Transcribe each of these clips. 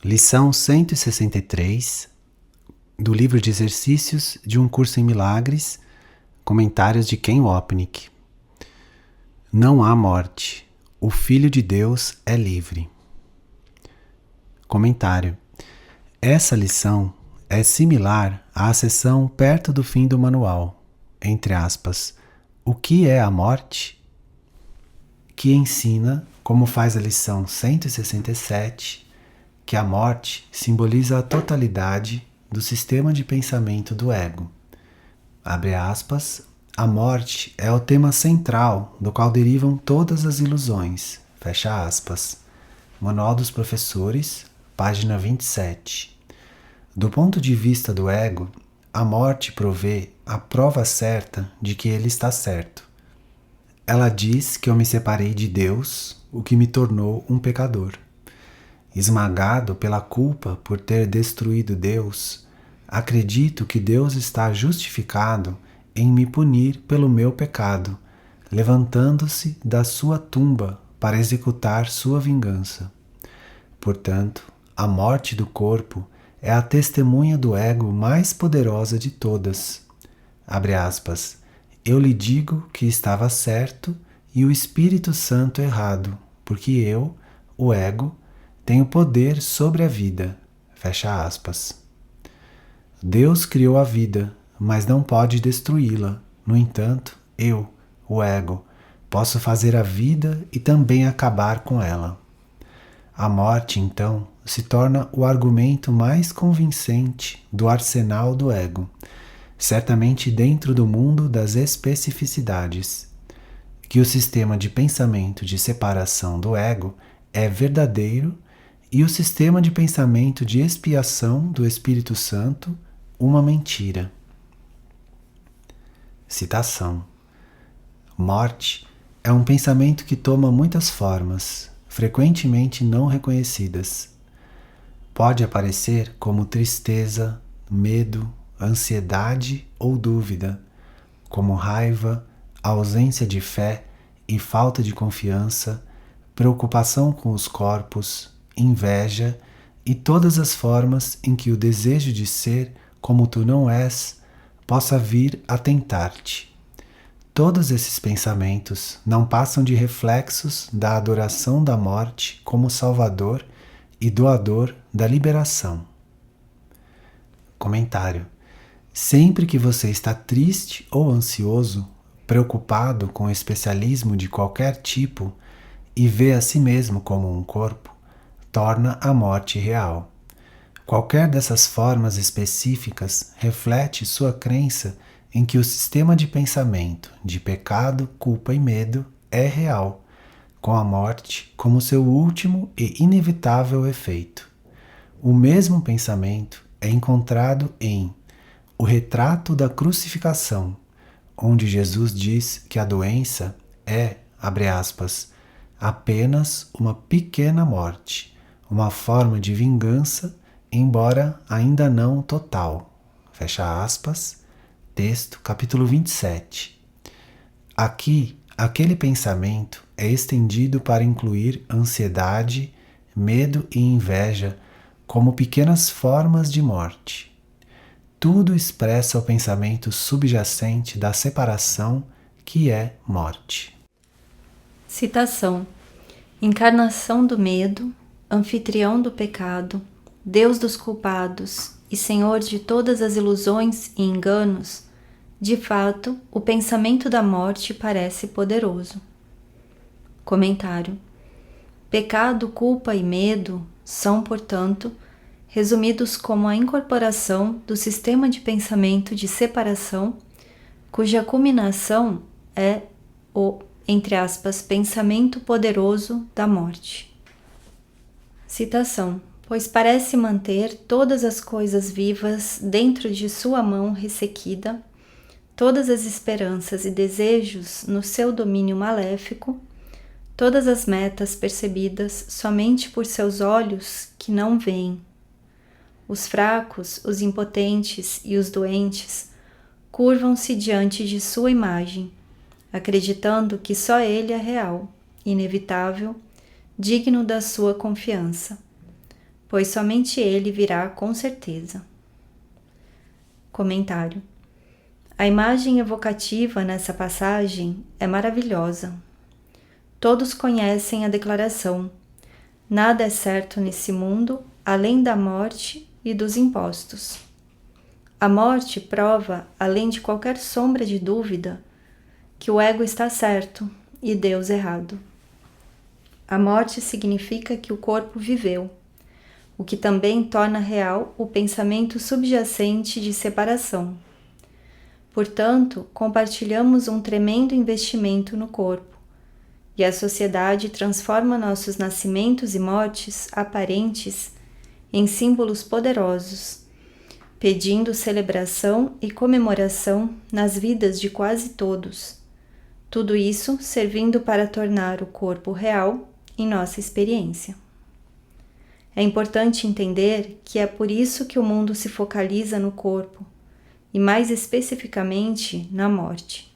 Lição 163 do livro de exercícios de um curso em milagres, comentários de Ken Wapnick. Não há morte. O Filho de Deus é livre. Comentário. Essa lição é similar à seção perto do fim do manual, entre aspas, o que é a morte? Que ensina, como faz a lição 167, que a morte simboliza a totalidade do sistema de pensamento do ego. Abre aspas, a morte é o tema central do qual derivam todas as ilusões. Fecha aspas. Manual dos Professores, página 27. Do ponto de vista do ego, a morte provê a prova certa de que ele está certo. Ela diz que eu me separei de Deus, o que me tornou um pecador. Esmagado pela culpa por ter destruído Deus, acredito que Deus está justificado em me punir pelo meu pecado, levantando-se da sua tumba para executar sua vingança. Portanto, a morte do corpo é a testemunha do ego mais poderosa de todas. Abre aspas, eu lhe digo que estava certo e o Espírito Santo errado, porque eu, o ego, tenho poder sobre a vida. Fecha aspas. Deus criou a vida, mas não pode destruí-la. No entanto, eu, o ego, posso fazer a vida e também acabar com ela. A morte, então, se torna o argumento mais convincente do arsenal do ego, certamente dentro do mundo das especificidades, que o sistema de pensamento de separação do ego é verdadeiro e o sistema de pensamento de expiação do Espírito Santo uma mentira. Citação. Morte é um pensamento que toma muitas formas, frequentemente não reconhecidas. Pode aparecer como tristeza, medo, ansiedade ou dúvida, como raiva, ausência de fé e falta de confiança, preocupação com os corpos, inveja e todas as formas em que o desejo de ser como tu não és possa vir a tentar-te. Todos esses pensamentos não passam de reflexos da adoração da morte como salvador e doador da liberação. Comentário. Sempre que você está triste ou ansioso, preocupado com o especialismo de qualquer tipo e vê a si mesmo como um corpo, torna a morte real. Qualquer dessas formas específicas reflete sua crença em que o sistema de pensamento de pecado, culpa e medo é real, com a morte como seu último e inevitável efeito. O mesmo pensamento é encontrado em O Retrato da Crucificação, onde Jesus diz que a doença é, abre aspas, apenas uma pequena morte, uma forma de vingança, embora ainda não total. Fecha aspas, texto, capítulo 27. Aqui, aquele pensamento é estendido para incluir ansiedade, medo e inveja como pequenas formas de morte. Tudo expressa o pensamento subjacente da separação, que é morte. Citação. Encarnação do medo, anfitrião do pecado, Deus dos culpados e Senhor de todas as ilusões e enganos, de fato, o pensamento da morte parece poderoso. Comentário. Pecado, culpa e medo são, portanto, resumidos como a incorporação do sistema de pensamento de separação, cuja culminação é o, entre aspas, pensamento poderoso da morte. Citação. Pois parece manter todas as coisas vivas dentro de sua mão ressequida, todas as esperanças e desejos no seu domínio maléfico, todas as metas percebidas somente por seus olhos que não veem. Os fracos, os impotentes e os doentes curvam-se diante de sua imagem, acreditando que só ele é real, inevitável, digno da sua confiança. pois somente ele virá com certeza. Comentário. A imagem evocativa nessa passagem é maravilhosa. Todos conhecem a declaração: nada é certo nesse mundo além da morte e dos impostos. A morte prova, além de qualquer sombra de dúvida, que o ego está certo e Deus errado. A morte significa que o corpo viveu, o que também torna real o pensamento subjacente de separação. Portanto, compartilhamos um tremendo investimento no corpo, e a sociedade transforma nossos nascimentos e mortes aparentes em símbolos poderosos, pedindo celebração e comemoração nas vidas de quase todos. Tudo isso servindo para tornar o corpo real em nossa experiência. É importante entender que é por isso que o mundo se focaliza no corpo, e mais especificamente na morte.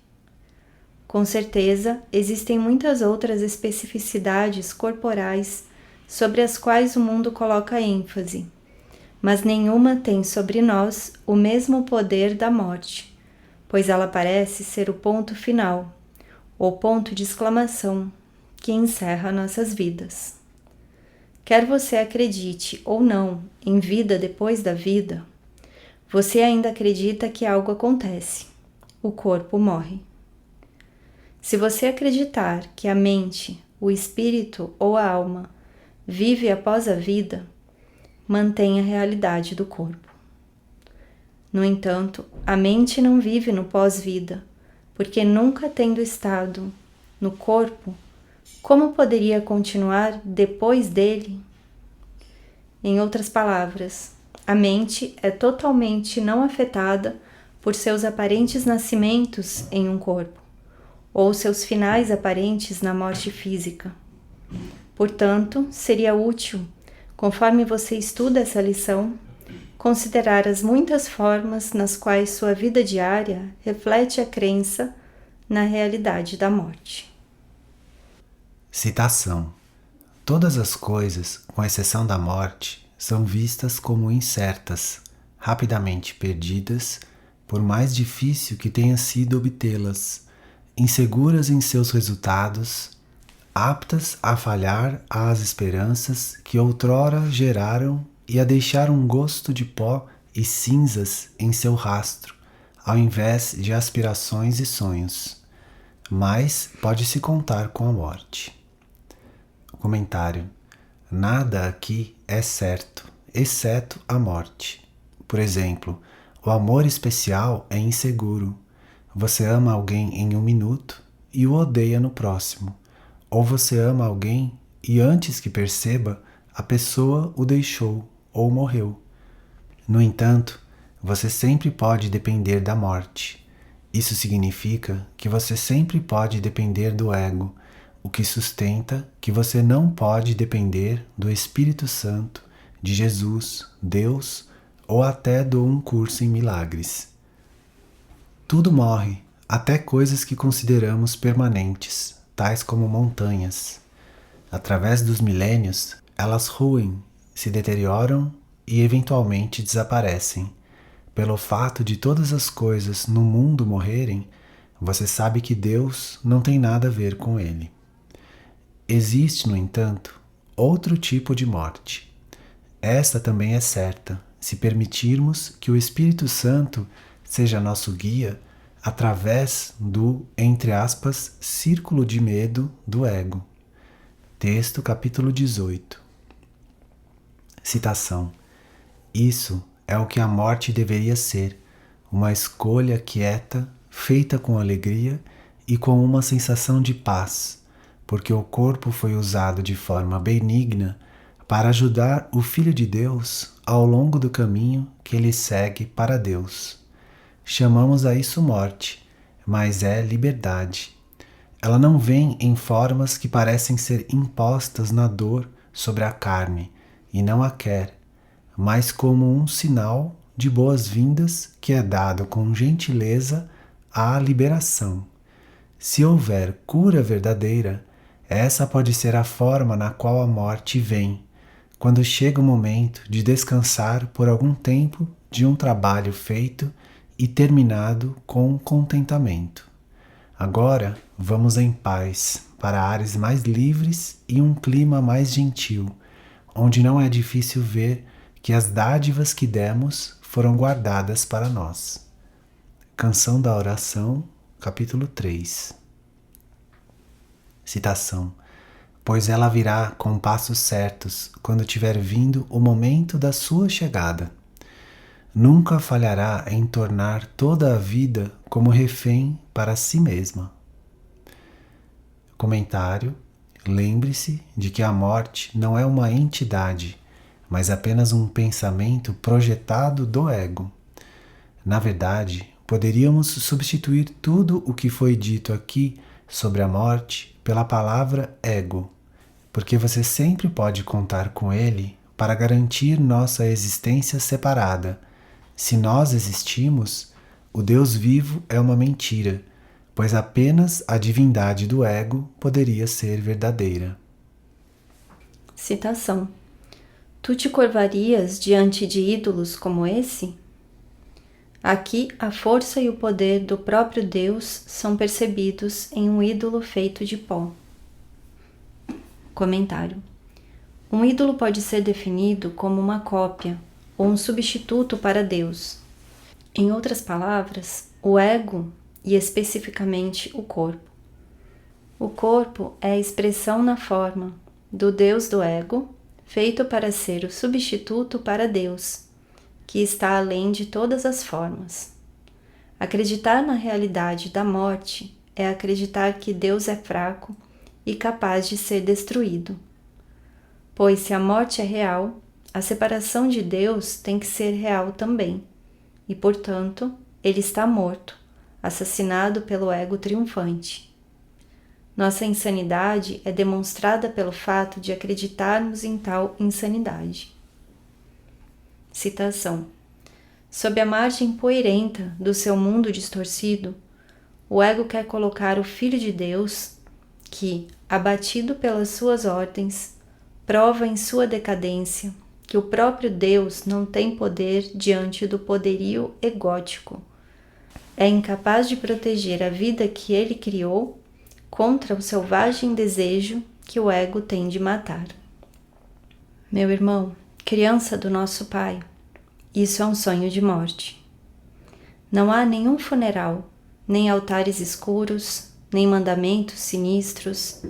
Com certeza, existem muitas outras especificidades corporais sobre as quais o mundo coloca ênfase, mas nenhuma tem sobre nós o mesmo poder da morte, pois ela parece ser o ponto final, ou ponto de exclamação, que encerra nossas vidas. Quer você acredite ou não em vida depois da vida, você ainda acredita que algo acontece, o corpo morre. Se você acreditar que a mente, o espírito ou a alma vive após a vida, mantém a realidade do corpo. No entanto, a mente não vive no pós-vida, porque nunca tendo estado no corpo, como poderia continuar depois dele? Em outras palavras, a mente é totalmente não afetada por seus aparentes nascimentos em um corpo, ou seus finais aparentes na morte física. Portanto, seria útil, conforme você estuda essa lição, considerar as muitas formas nas quais sua vida diária reflete a crença na realidade da morte. Citação: todas as coisas, com exceção da morte, são vistas como incertas, rapidamente perdidas, por mais difícil que tenha sido obtê-las, inseguras em seus resultados, aptas a falhar às esperanças que outrora geraram e a deixar um gosto de pó e cinzas em seu rastro, ao invés de aspirações e sonhos. Mas pode-se contar com a morte. Comentário: nada aqui é certo, exceto a morte. Por exemplo, o amor especial é inseguro. Você ama alguém em um minuto e o odeia no próximo. Ou você ama alguém e antes que perceba, a pessoa o deixou ou morreu. No entanto, você sempre pode depender da morte. Isso significa que você sempre pode depender do ego, o que sustenta que você não pode depender do Espírito Santo, de Jesus, Deus ou até do um curso em milagres. Tudo morre, até coisas que consideramos permanentes, tais como montanhas. Através dos milênios, elas ruem, se deterioram e eventualmente desaparecem. Pelo fato de todas as coisas no mundo morrerem, você sabe que Deus não tem nada a ver com ele. Existe, no entanto, outro tipo de morte. Esta também é certa, se permitirmos que o Espírito Santo seja nosso guia através do, entre aspas, círculo de medo do ego. Texto capítulo 18. Citação: isso é o que a morte deveria ser, uma escolha quieta, feita com alegria e com uma sensação de paz, porque o corpo foi usado de forma benigna para ajudar o Filho de Deus ao longo do caminho que ele segue para Deus. Chamamos a isso morte, mas é liberdade. Ela não vem em formas que parecem ser impostas na dor sobre a carne, e não a quer, mas como um sinal de boas-vindas que é dado com gentileza à liberação. Se houver cura verdadeira, essa pode ser a forma na qual a morte vem, quando chega o momento de descansar por algum tempo de um trabalho feito e terminado com contentamento. Agora vamos em paz para ares mais livres e um clima mais gentil, onde não é difícil ver que as dádivas que demos foram guardadas para nós. Canção da Oração, capítulo 3. Citação: pois ela virá com passos certos quando tiver vindo o momento da sua chegada. Nunca falhará em tornar toda a vida como refém para si mesma. Comentário: lembre-se de que a morte não é uma entidade, mas apenas um pensamento projetado do ego. Na verdade, poderíamos substituir tudo o que foi dito aqui sobre a morte pela palavra ego, porque você sempre pode contar com ele para garantir nossa existência separada. Se nós existimos, o Deus vivo é uma mentira, pois apenas a divindade do ego poderia ser verdadeira. Citação: tu te curvarias diante de ídolos como esse? Aqui a força e o poder do próprio Deus são percebidos em um ídolo feito de pó. Comentário: um ídolo pode ser definido como uma cópia ou um substituto para Deus. Em outras palavras, o ego e especificamente o corpo. O corpo é a expressão na forma do Deus do ego, feito para ser o substituto para Deus, que está além de todas as formas. Acreditar na realidade da morte é acreditar que Deus é fraco e capaz de ser destruído. Pois se a morte é real, a separação de Deus tem que ser real também, e portanto, ele está morto, assassinado pelo ego triunfante. Nossa insanidade é demonstrada pelo fato de acreditarmos em tal insanidade. Citação: sob a margem poeirenta do seu mundo distorcido, o ego quer colocar o Filho de Deus, que, abatido pelas suas ordens, prova em sua decadência que o próprio Deus não tem poder diante do poderio egótico. É incapaz de proteger a vida que ele criou contra o selvagem desejo que o ego tem de matar. Meu irmão, criança do nosso Pai, isso é um sonho de morte. Não há nenhum funeral, nem altares escuros, nem mandamentos sinistros,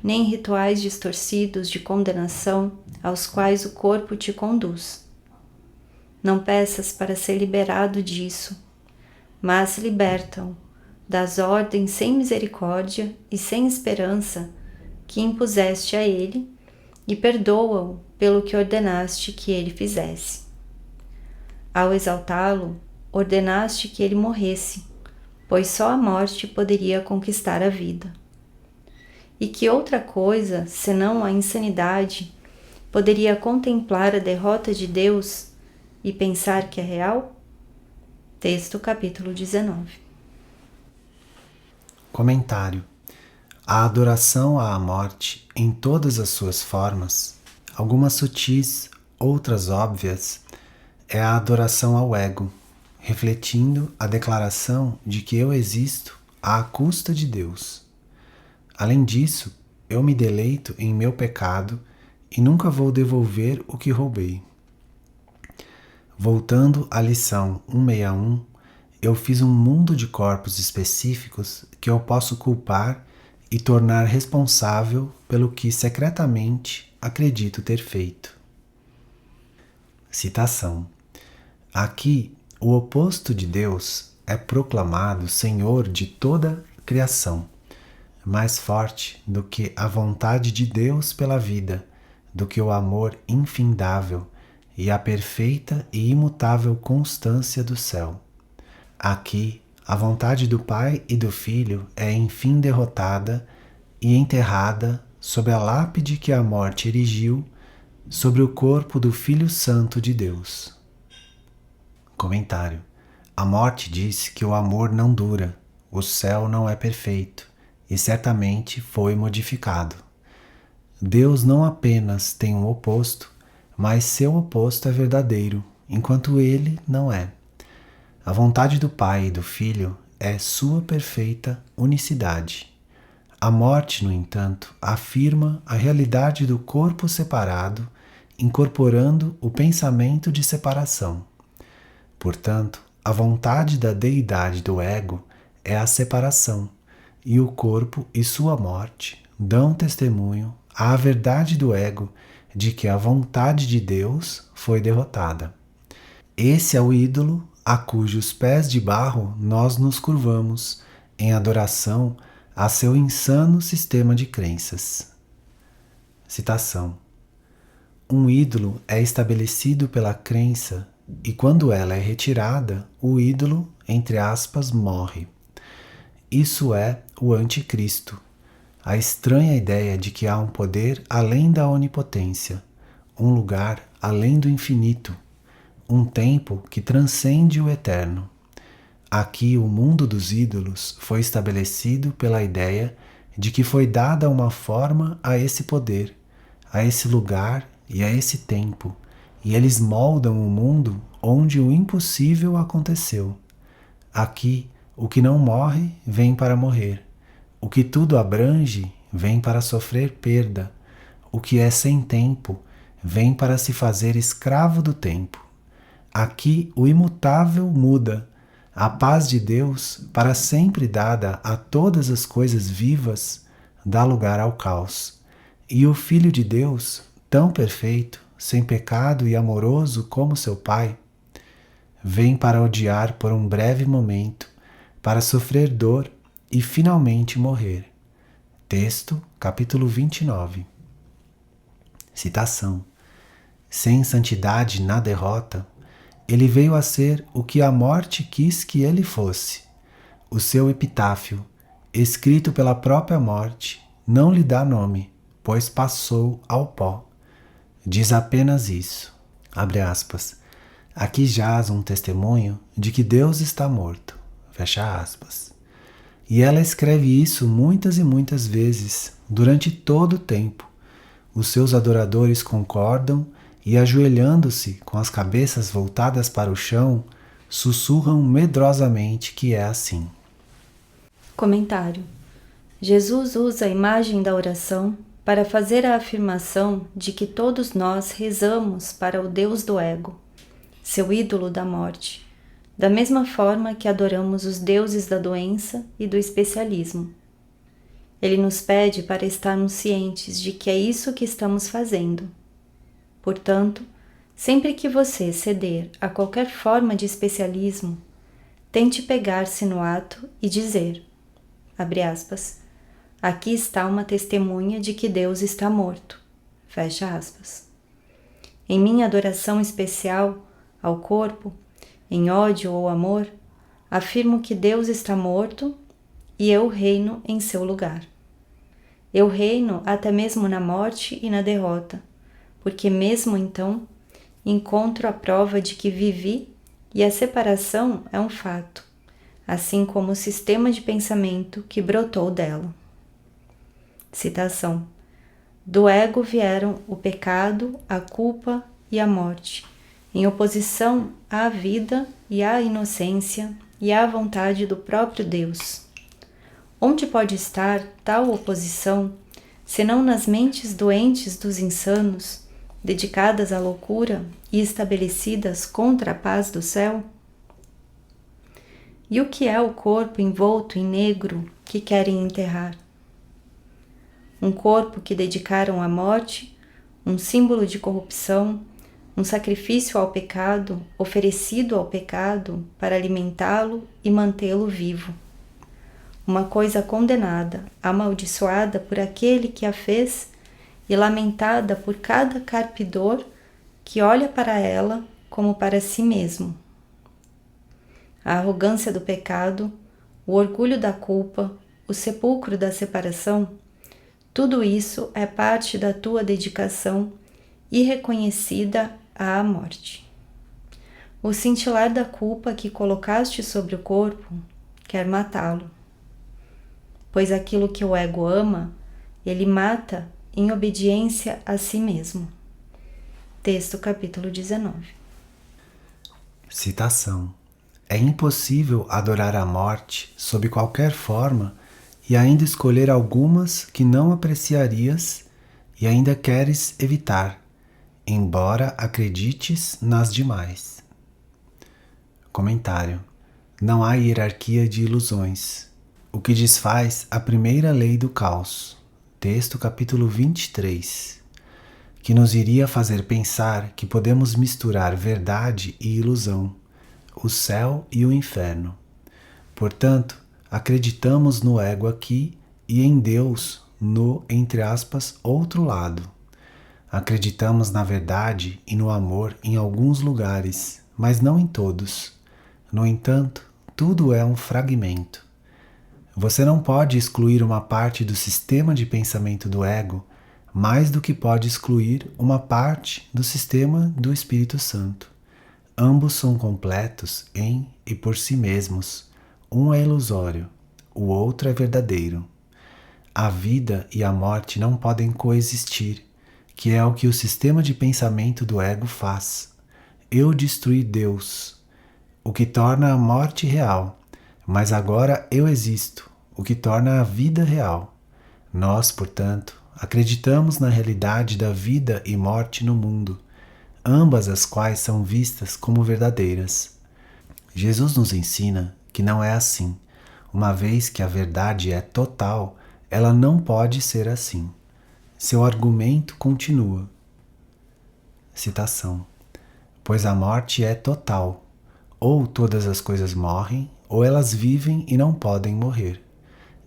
nem rituais distorcidos de condenação aos quais o corpo te conduz. Não peças para ser liberado disso, mas liberta-o das ordens sem misericórdia e sem esperança que impuseste a ele e perdoa-o pelo que ordenaste que ele fizesse. Ao exaltá-lo, ordenaste que ele morresse, pois só a morte poderia conquistar a vida. E que outra coisa, senão a insanidade, poderia contemplar a derrota de Deus e pensar que é real? Texto capítulo 19. Comentário: a adoração à morte em todas as suas formas, algumas sutis, outras óbvias, é a adoração ao ego, refletindo a declaração de que eu existo à custa de Deus. Além disso, eu me deleito em meu pecado e nunca vou devolver o que roubei. Voltando à lição 161, eu fiz um mundo de corpos específicos que eu posso culpar e tornar responsável pelo que secretamente acredito ter feito. Citação: aqui, o oposto de Deus é proclamado Senhor de toda a criação, mais forte do que a vontade de Deus pela vida, do que o amor infindável e a perfeita e imutável constância do céu. Aqui, a vontade do Pai e do Filho é enfim derrotada e enterrada sob a lápide que a morte erigiu sobre o corpo do Filho Santo de Deus. Comentário: a morte diz que o amor não dura, o céu não é perfeito e certamente foi modificado. Deus não apenas tem um oposto, mas seu oposto é verdadeiro, enquanto ele não é. A vontade do Pai e do Filho é sua perfeita unicidade. A morte, no entanto, afirma a realidade do corpo separado, incorporando o pensamento de separação. Portanto, a vontade da deidade do ego é a separação, e o corpo e sua morte dão testemunho à verdade do ego de que a vontade de Deus foi derrotada. Esse é o ídolo a cujos pés de barro nós nos curvamos em adoração a seu insano sistema de crenças. Citação: um ídolo é estabelecido pela crença e quando ela é retirada, o ídolo, entre aspas, morre. Isso é o anticristo, a estranha ideia de que há um poder além da onipotência, um lugar além do infinito, um tempo que transcende o eterno. Aqui o mundo dos ídolos foi estabelecido pela ideia de que foi dada uma forma a esse poder, a esse lugar e a esse tempo, e eles moldam o mundo onde o impossível aconteceu. Aqui o que não morre vem para morrer, o que tudo abrange vem para sofrer perda, o que é sem tempo vem para se fazer escravo do tempo. Aqui o imutável muda, a paz de Deus, para sempre dada a todas as coisas vivas, dá lugar ao caos. E o Filho de Deus, tão perfeito, sem pecado e amoroso como seu Pai, vem para odiar por um breve momento, para sofrer dor e finalmente morrer. Texto, capítulo 29. Citação: sem santidade na derrota, ele veio a ser o que a morte quis que ele fosse. O seu epitáfio, escrito pela própria morte, não lhe dá nome, pois passou ao pó. Diz apenas isso, abre aspas, aqui jaz um testemunho de que Deus está morto, fecha aspas. E ela escreve isso muitas e muitas vezes, durante todo o tempo. Os seus adoradores concordam e, ajoelhando-se com as cabeças voltadas para o chão, sussurram medrosamente que é assim. Comentário: Jesus usa a imagem da oração para fazer a afirmação de que todos nós rezamos para o Deus do ego, seu ídolo da morte, da mesma forma que adoramos os deuses da doença e do especialismo. Ele nos pede para estarmos cientes de que é isso que estamos fazendo. Portanto, sempre que você ceder a qualquer forma de especialismo, tente pegar-se no ato e dizer, abre aspas, aqui está uma testemunha de que Deus está morto, fecha aspas. Em minha adoração especial ao corpo, em ódio ou amor, afirmo que Deus está morto e eu reino em seu lugar. Eu reino até mesmo na morte e na derrota, porque mesmo então encontro a prova de que vivi e a separação é um fato, assim como o sistema de pensamento que brotou dela. Citação: do ego vieram o pecado, a culpa e a morte, em oposição à vida e à inocência e à vontade do próprio Deus. Onde pode estar tal oposição, senão nas mentes doentes dos insanos, dedicadas à loucura e estabelecidas contra a paz do céu? E o que é o corpo envolto em negro que querem enterrar? Um corpo que dedicaram à morte, um símbolo de corrupção, um sacrifício ao pecado, oferecido ao pecado para alimentá-lo e mantê-lo vivo. Uma coisa condenada, amaldiçoada por aquele que a fez e lamentada por cada carpidor que olha para ela como para si mesmo. A arrogância do pecado, o orgulho da culpa, o sepulcro da separação, tudo isso é parte da tua dedicação irreconhecida à morte. O cintilar da culpa que colocaste sobre o corpo quer matá-lo, pois aquilo que o ego ama, ele mata em obediência a si mesmo. Texto capítulo 19. Citação: é impossível adorar a morte sob qualquer forma e ainda escolher algumas que não apreciarias e ainda queres evitar, embora acredites nas demais. Comentário: não há hierarquia de ilusões, o que desfaz a primeira lei do caos. Texto capítulo 23, que nos iria fazer pensar que podemos misturar verdade e ilusão, o céu e o inferno. Portanto, acreditamos no ego aqui e em Deus no, entre aspas, outro lado. Acreditamos na verdade e no amor em alguns lugares, mas não em todos. No entanto, tudo é um fragmento. Você não pode excluir uma parte do sistema de pensamento do ego mais do que pode excluir uma parte do sistema do Espírito Santo. Ambos são completos em e por si mesmos. Um é ilusório, o outro é verdadeiro. A vida e a morte não podem coexistir, que é o que o sistema de pensamento do ego faz. Eu destruí Deus, o que torna a morte real, mas agora eu existo, o que torna a vida real. Nós, portanto, acreditamos na realidade da vida e morte no mundo, ambas as quais são vistas como verdadeiras. Jesus nos ensina que não é assim. Uma vez que a verdade é total, ela não pode ser assim. Seu argumento continua. Citação: pois a morte é total. Ou todas as coisas morrem, ou elas vivem e não podem morrer.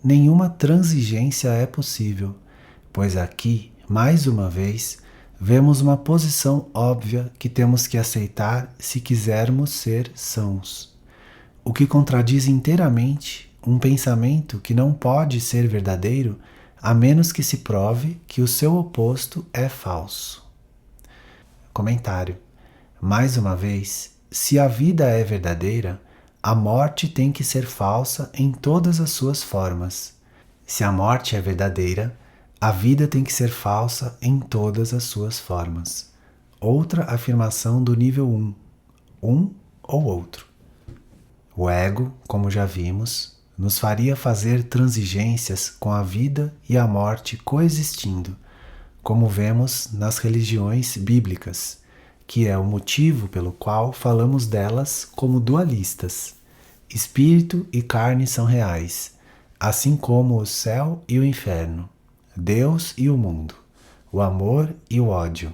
Nenhuma transigência é possível, pois aqui, mais uma vez, vemos uma posição óbvia que temos que aceitar se quisermos ser sãos, o que contradiz inteiramente um pensamento que não pode ser verdadeiro a menos que se prove que o seu oposto é falso. Comentário: mais uma vez, se a vida é verdadeira, a morte tem que ser falsa em todas as suas formas. Se a morte é verdadeira, a vida tem que ser falsa em todas as suas formas. Outra afirmação do nível 1. Um ou outro. O ego, como já vimos, nos faria fazer transigências com a vida e a morte coexistindo, como vemos nas religiões bíblicas, que é o motivo pelo qual falamos delas como dualistas. Espírito e carne são reais, assim como o céu e o inferno, Deus e o mundo, o amor e o ódio.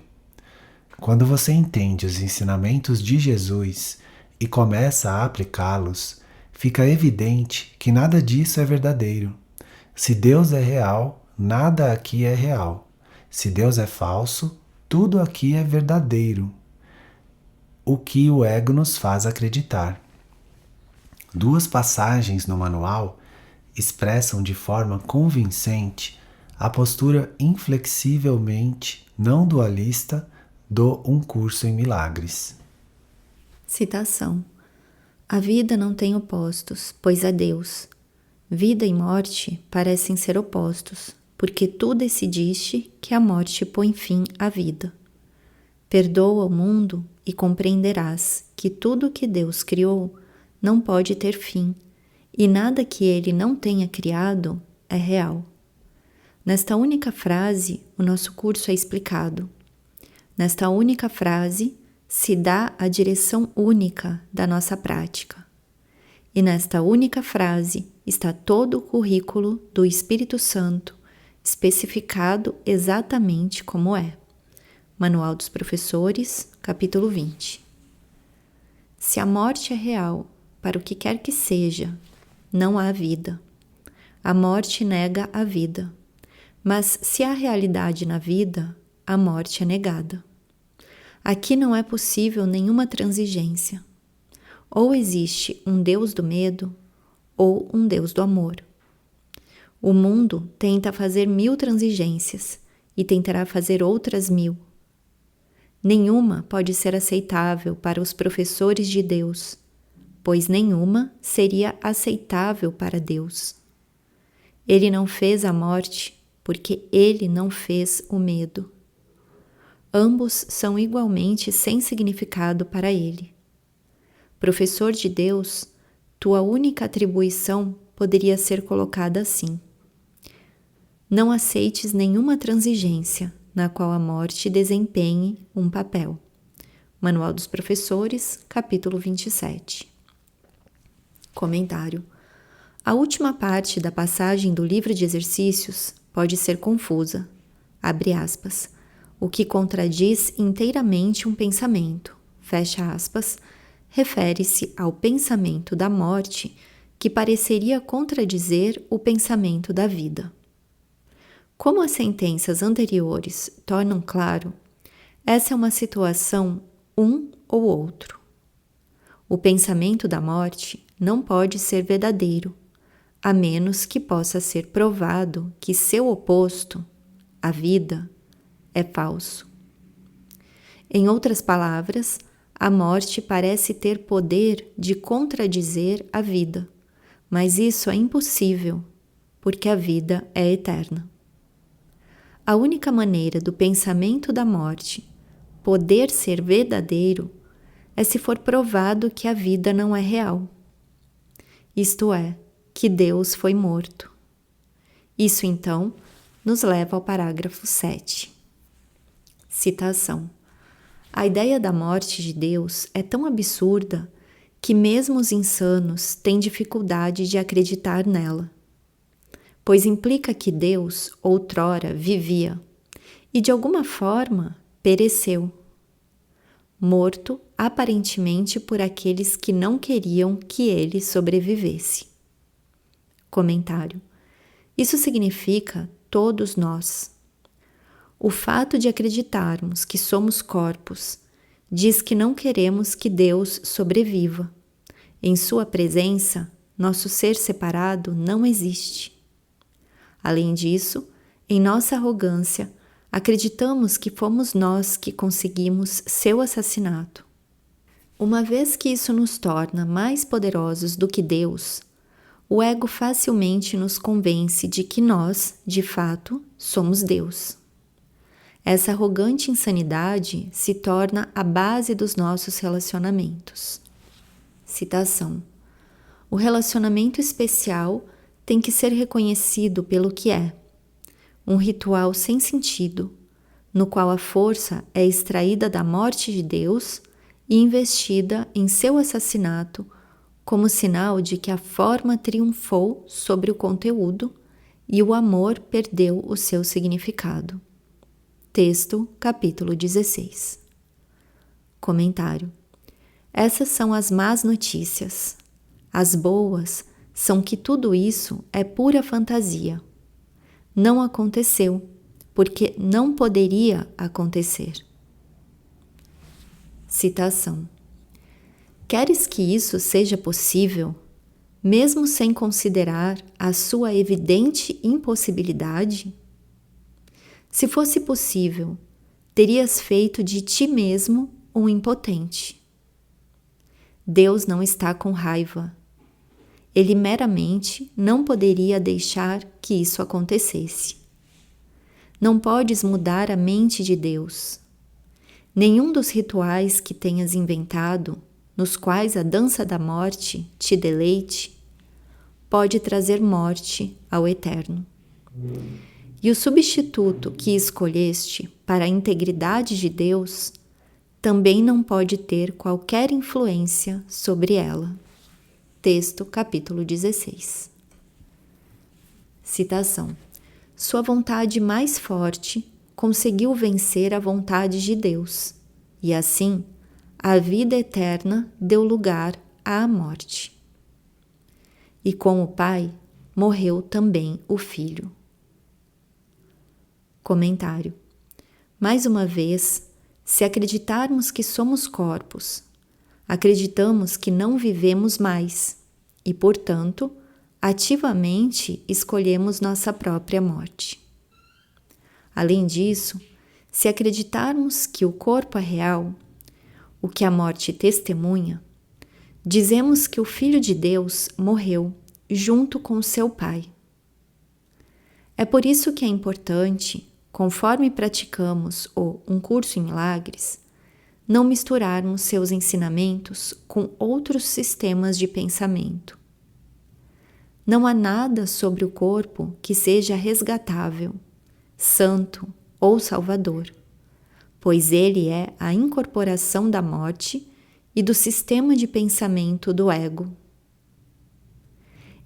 Quando você entende os ensinamentos de Jesus e começa a aplicá-los, fica evidente que nada disso é verdadeiro. Se Deus é real, nada aqui é real. Se Deus é falso, tudo aqui é verdadeiro. O que o ego nos faz acreditar. Duas passagens no manual expressam de forma convincente a postura inflexivelmente não dualista do Um Curso em Milagres. Citação: a vida não tem opostos, pois é Deus. Vida e morte parecem ser opostos, porque tu decidiste que a morte põe fim à vida. Perdoa o mundo e compreenderás que tudo que Deus criou não pode ter fim, e nada que Ele não tenha criado é real. Nesta única frase, o nosso curso é explicado. Nesta única frase, se dá a direção única da nossa prática. E nesta única frase está todo o currículo do Espírito Santo, especificado exatamente como é. Manual dos Professores, capítulo 20. Se a morte é real, para o que quer que seja, não há vida. A morte nega a vida. Mas se há realidade na vida, a morte é negada. Aqui não é possível nenhuma transigência. Ou existe um Deus do medo, ou um Deus do amor. O mundo tenta fazer 1000 transigências e tentará fazer outras 1000. Nenhuma pode ser aceitável para os professores de Deus, pois nenhuma seria aceitável para Deus. Ele não fez a morte porque ele não fez o medo. ambos são igualmente sem significado para ele. Professor de Deus, tua única atribuição poderia ser colocada assim: não aceites nenhuma transigência na qual a morte desempenhe um papel. Manual dos Professores, capítulo 27. Comentário. A última parte da passagem do livro de exercícios pode ser confusa, abre aspas, o que contradiz inteiramente um pensamento, fecha aspas, refere-se ao pensamento da morte que pareceria contradizer o pensamento da vida. Como as sentenças anteriores tornam claro, essa é uma situação um ou outro. O pensamento da morte não pode ser verdadeiro, a menos que possa ser provado que seu oposto, a vida, é falso. Em outras palavras, a morte parece ter poder de contradizer a vida, mas isso é impossível, porque a vida é eterna. A única maneira do pensamento da morte poder ser verdadeiro é se for provado que a vida não é real. Isto é, que Deus foi morto. Isso, então, nos leva ao parágrafo 7. Citação. A ideia da morte de Deus é tão absurda que mesmo os insanos têm dificuldade de acreditar nela, pois implica que Deus, outrora, vivia e, de alguma forma, pereceu, morto aparentemente por aqueles que não queriam que ele sobrevivesse. Comentário. Isso significa todos nós. O fato de acreditarmos que somos corpos diz que não queremos que Deus sobreviva. Em sua presença, nosso ser separado não existe. Além disso, em nossa arrogância, acreditamos que fomos nós que conseguimos seu assassinato. Uma vez que isso nos torna mais poderosos do que Deus, o ego facilmente nos convence de que nós, de fato, somos Deus. Essa arrogante insanidade se torna a base dos nossos relacionamentos. Citação. O relacionamento especial tem que ser reconhecido pelo que é, um ritual sem sentido, no qual a força é extraída da morte de Deus e investida em seu assassinato como sinal de que a forma triunfou sobre o conteúdo e o amor perdeu o seu significado. Texto, capítulo 16. Comentário. Essas são as más notícias. As boas são que tudo isso é pura fantasia. Não aconteceu, porque não poderia acontecer. Citação. Queres que isso seja possível, mesmo sem considerar a sua evidente impossibilidade? Se fosse possível, terias feito de ti mesmo um impotente. Deus não está com raiva. Ele meramente não poderia deixar que isso acontecesse. Não podes mudar a mente de Deus. Nenhum dos rituais que tenhas inventado, nos quais a dança da morte te deleite, pode trazer morte ao Eterno. E o substituto que escolheste para a integridade de Deus também não pode ter qualquer influência sobre ela. Texto, capítulo 16. Citação. Sua vontade mais forte conseguiu vencer a vontade de Deus, e assim a vida eterna deu lugar à morte. E com o Pai morreu também o Filho. Comentário. Mais uma vez, se acreditarmos que somos corpos, acreditamos que não vivemos mais e, portanto, ativamente escolhemos nossa própria morte. Além disso, se acreditarmos que o corpo é real, o que a morte testemunha, dizemos que o Filho de Deus morreu junto com seu Pai. É por isso que é importante conforme praticamos Um Curso em Milagres, não misturarmos seus ensinamentos com outros sistemas de pensamento. Não há nada sobre o corpo que seja resgatável, santo ou salvador, pois ele é a incorporação da morte e do sistema de pensamento do ego.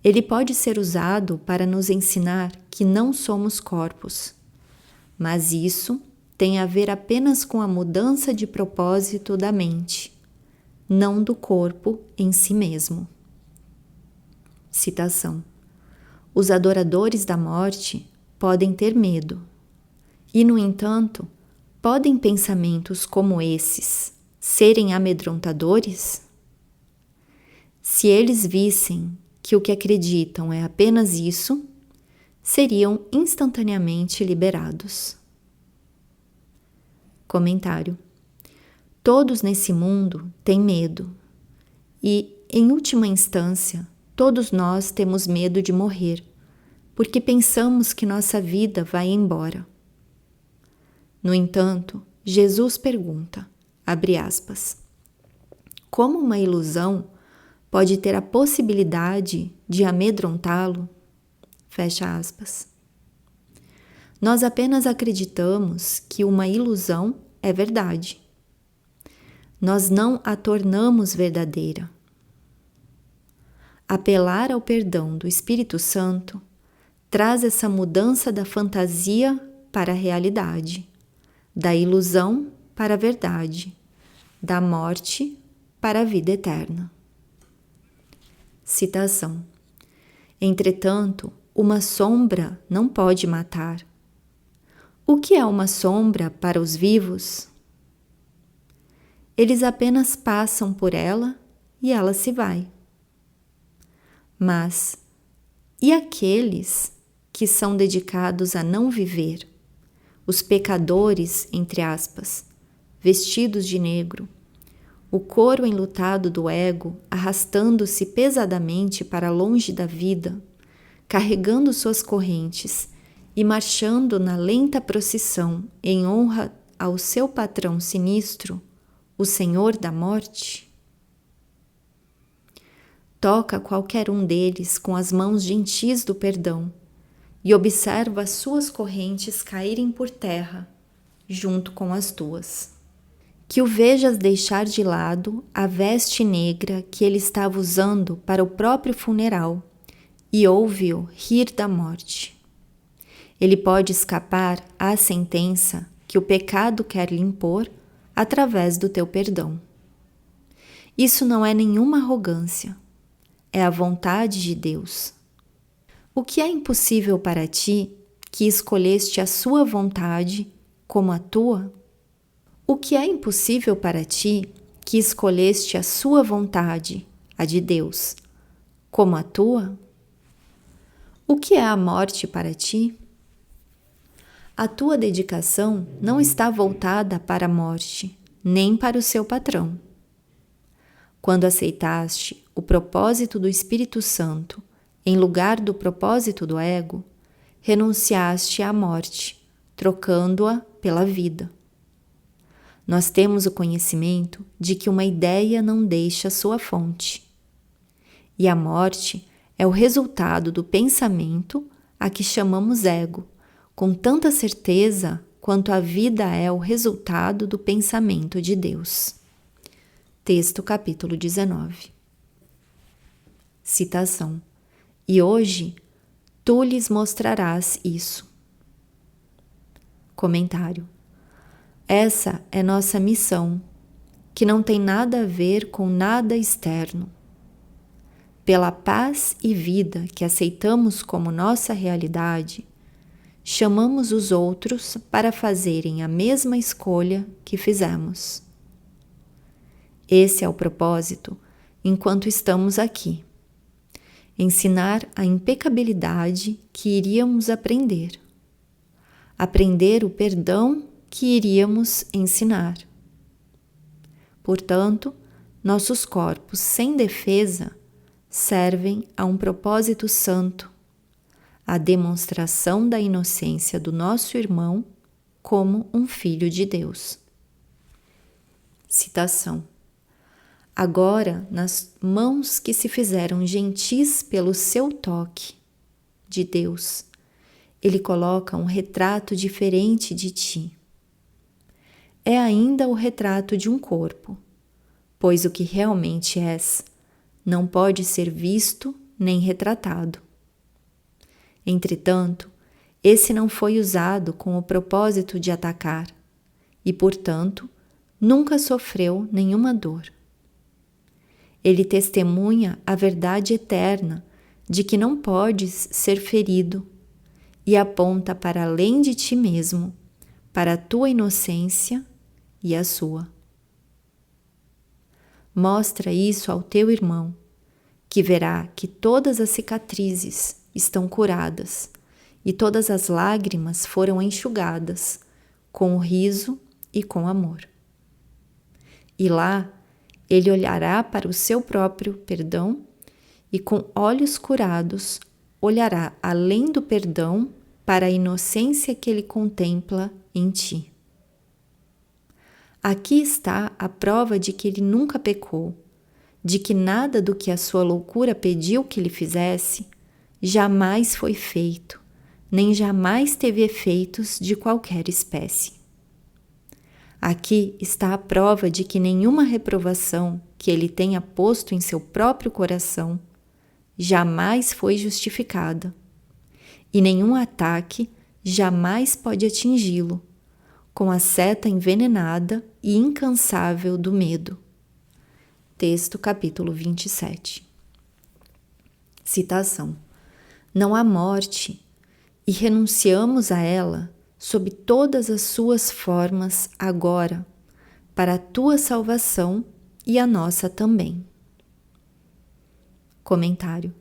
Ele pode ser usado para nos ensinar que não somos corpos, mas isso tem a ver apenas com a mudança de propósito da mente, não do corpo em si mesmo. Citação: os adoradores da morte podem ter medo, e, no entanto, podem pensamentos como esses serem amedrontadores? Se eles vissem que o que acreditam é apenas isso, seriam instantaneamente liberados. Comentário: todos nesse mundo têm medo e, em última instância, todos nós temos medo de morrer, porque pensamos que nossa vida vai embora. No entanto, Jesus pergunta, abre aspas, como uma ilusão pode ter a possibilidade de amedrontá-lo? Fecha aspas. Nós apenas acreditamos que uma ilusão é verdade. Nós não a tornamos verdadeira. Apelar ao perdão do Espírito Santo traz essa mudança da fantasia para a realidade, da ilusão para a verdade, da morte para a vida eterna. Citação: entretanto, uma sombra não pode matar. O que é uma sombra para os vivos? Eles apenas passam por ela e ela se vai. Mas, e aqueles que são dedicados a não viver? Os pecadores, entre aspas, vestidos de negro, o coro enlutado do ego arrastando-se pesadamente para longe da vida, carregando suas correntes e marchando na lenta procissão em honra ao seu patrão sinistro, o Senhor da Morte? Toca qualquer um deles com as mãos gentis do perdão e observa as suas correntes caírem por terra, junto com as tuas. Que o vejas deixar de lado a veste negra que ele estava usando para o próprio funeral e ouve-o rir da morte. Ele pode escapar à sentença que o pecado quer lhe impor através do teu perdão. Isso não é nenhuma arrogância, é a vontade de Deus. O que é impossível para ti, que escolheste a sua vontade como a tua? O que é impossível para ti, que escolheste a sua vontade, a de Deus, como a tua? O que é a morte para ti? A tua dedicação não está voltada para a morte, nem para o seu patrão. Quando aceitaste o propósito do Espírito Santo em lugar do propósito do ego, renunciaste à morte, trocando-a pela vida. Nós temos o conhecimento de que uma ideia não deixa sua fonte. E a morte é o resultado do pensamento a que chamamos ego, com tanta certeza quanto a vida é o resultado do pensamento de Deus. Texto capítulo 19. Citação: e hoje tu lhes mostrarás isso. Comentário: essa é nossa missão, que não tem nada a ver com nada externo. Pela paz e vida que aceitamos como nossa realidade, chamamos os outros para fazerem a mesma escolha que fizemos. Esse é o propósito enquanto estamos aqui. Ensinar a impecabilidade que iríamos aprender. Aprender o perdão que iríamos ensinar. Portanto, nossos corpos sem defesa servem a um propósito santo, a demonstração da inocência do nosso irmão como um filho de Deus. Citação. Agora, nas mãos que se fizeram gentis pelo seu toque de Deus, ele coloca um retrato diferente de ti. É ainda o retrato de um corpo, pois o que realmente és não pode ser visto nem retratado. Entretanto, esse não foi usado com o propósito de atacar e, portanto, nunca sofreu nenhuma dor. Ele testemunha a verdade eterna de que não podes ser ferido e aponta para além de ti mesmo, para a tua inocência e a sua. Mostra isso ao teu irmão, que verá que todas as cicatrizes estão curadas e todas as lágrimas foram enxugadas com o riso e com amor. E lá ele olhará para o seu próprio perdão e com olhos curados olhará além do perdão para a inocência que ele contempla em ti. Aqui está a prova de que ele nunca pecou, de que nada do que a sua loucura pediu que ele fizesse jamais foi feito, nem jamais teve efeitos de qualquer espécie. Aqui está a prova de que nenhuma reprovação que ele tenha posto em seu próprio coração jamais foi justificada, e nenhum ataque jamais pode atingi-lo com a seta envenenada e incansável do medo. Texto capítulo 27. Citação. Não há morte, e renunciamos a ela sob todas as suas formas agora, para a tua salvação e a nossa também. Comentário.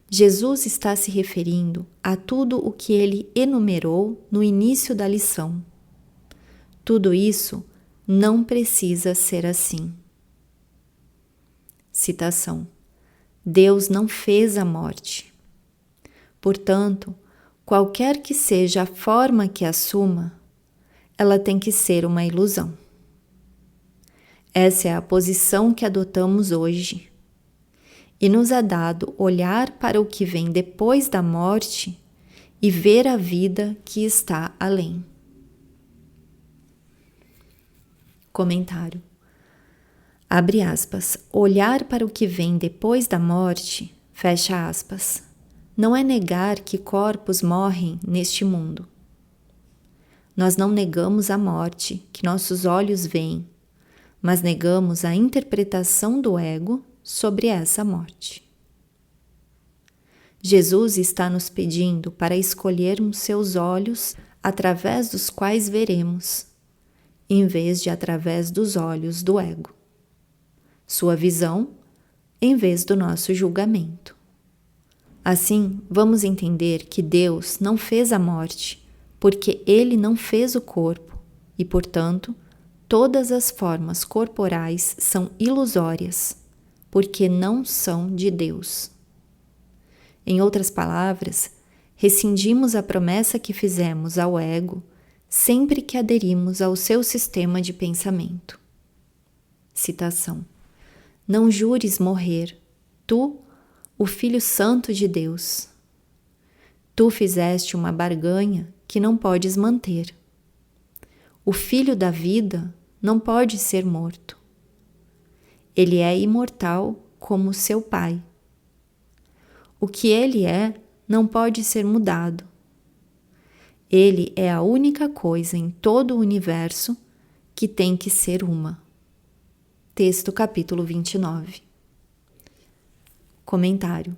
Jesus está se referindo a tudo o que ele enumerou no início da lição. Tudo isso não precisa ser assim. Citação. Deus não fez a morte. Portanto, qualquer que seja a forma que assuma, ela tem que ser uma ilusão. Essa é a posição que adotamos hoje. E nos é dado olhar para o que vem depois da morte e ver a vida que está além. Comentário. Abre aspas. Olhar para o que vem depois da morte, fecha aspas. Não é negar que corpos morrem neste mundo. Nós não negamos a morte que nossos olhos veem, mas negamos a interpretação do ego sobre essa morte. Jesus está nos pedindo para escolhermos seus olhos através dos quais veremos, em vez de através dos olhos do ego. Sua visão, em vez do nosso julgamento. Assim, vamos entender que Deus não fez a morte, porque Ele não fez o corpo, e, portanto, todas as formas corporais são ilusórias, porque não são de Deus. Em outras palavras, rescindimos a promessa que fizemos ao ego sempre que aderimos ao seu sistema de pensamento. Citação. Não jures morrer, tu, o Filho Santo de Deus. Tu fizeste uma barganha que não podes manter. O Filho da vida não pode ser morto. Ele é imortal como seu Pai. O que ele é não pode ser mudado. Ele é a única coisa em todo o universo que tem que ser uma. Texto capítulo 29. Comentário.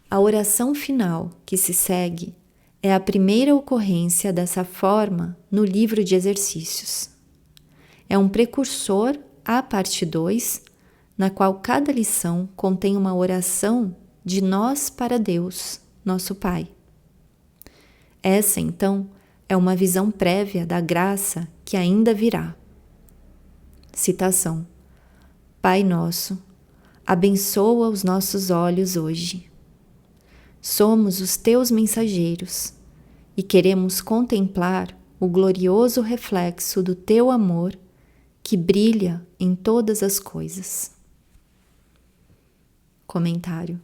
A oração final que se segue é a primeira ocorrência dessa forma no livro de exercícios. É um precursor à parte 2, na qual cada lição contém uma oração de nós para Deus, nosso Pai. Essa, então, é uma visão prévia da graça que ainda virá. Citação. Pai nosso, abençoa os nossos olhos hoje. Somos os teus mensageiros e queremos contemplar o glorioso reflexo do teu amor que brilha em todas as coisas. Comentário.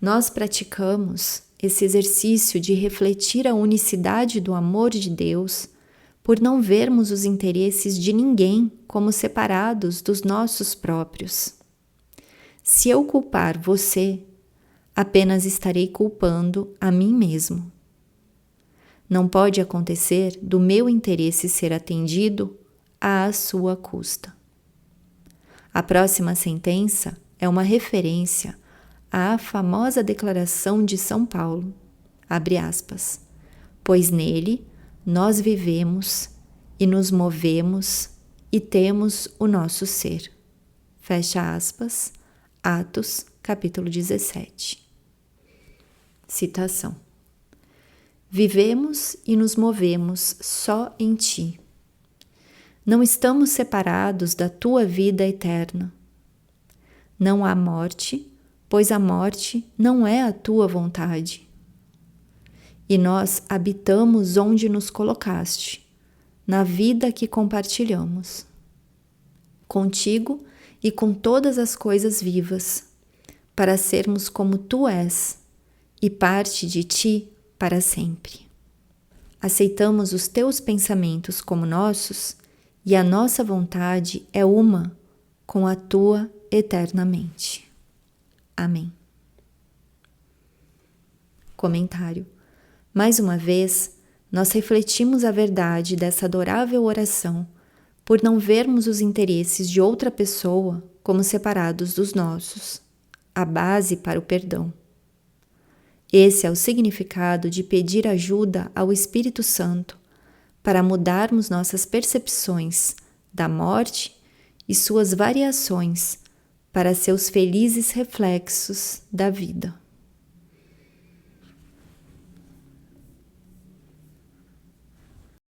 Nós praticamos esse exercício de refletir a unicidade do amor de Deus por não vermos os interesses de ninguém como separados dos nossos próprios. Se eu culpar você, apenas estarei culpando a mim mesmo. Não pode acontecer do meu interesse ser atendido à sua custa. A próxima sentença é uma referência à famosa declaração de São Paulo, abre aspas, pois nele nós vivemos e nos movemos e temos o nosso ser. Fecha aspas, Atos, capítulo 17. Citação. Vivemos e nos movemos só em ti. Não estamos separados da tua vida eterna. Não há morte, pois a morte não é a tua vontade. E nós habitamos onde nos colocaste, na vida que compartilhamos. Contigo e com todas as coisas vivas, para sermos como tu és e parte de ti para sempre. Aceitamos os teus pensamentos como nossos e a nossa vontade é uma com a tua eternamente. Amém. Comentário. Mais uma vez, nós refletimos a verdade dessa adorável oração por não vermos os interesses de outra pessoa como separados dos nossos, a base para o perdão. Esse é o significado de pedir ajuda ao Espírito Santo para mudarmos nossas percepções da morte e suas variações para seus felizes reflexos da vida.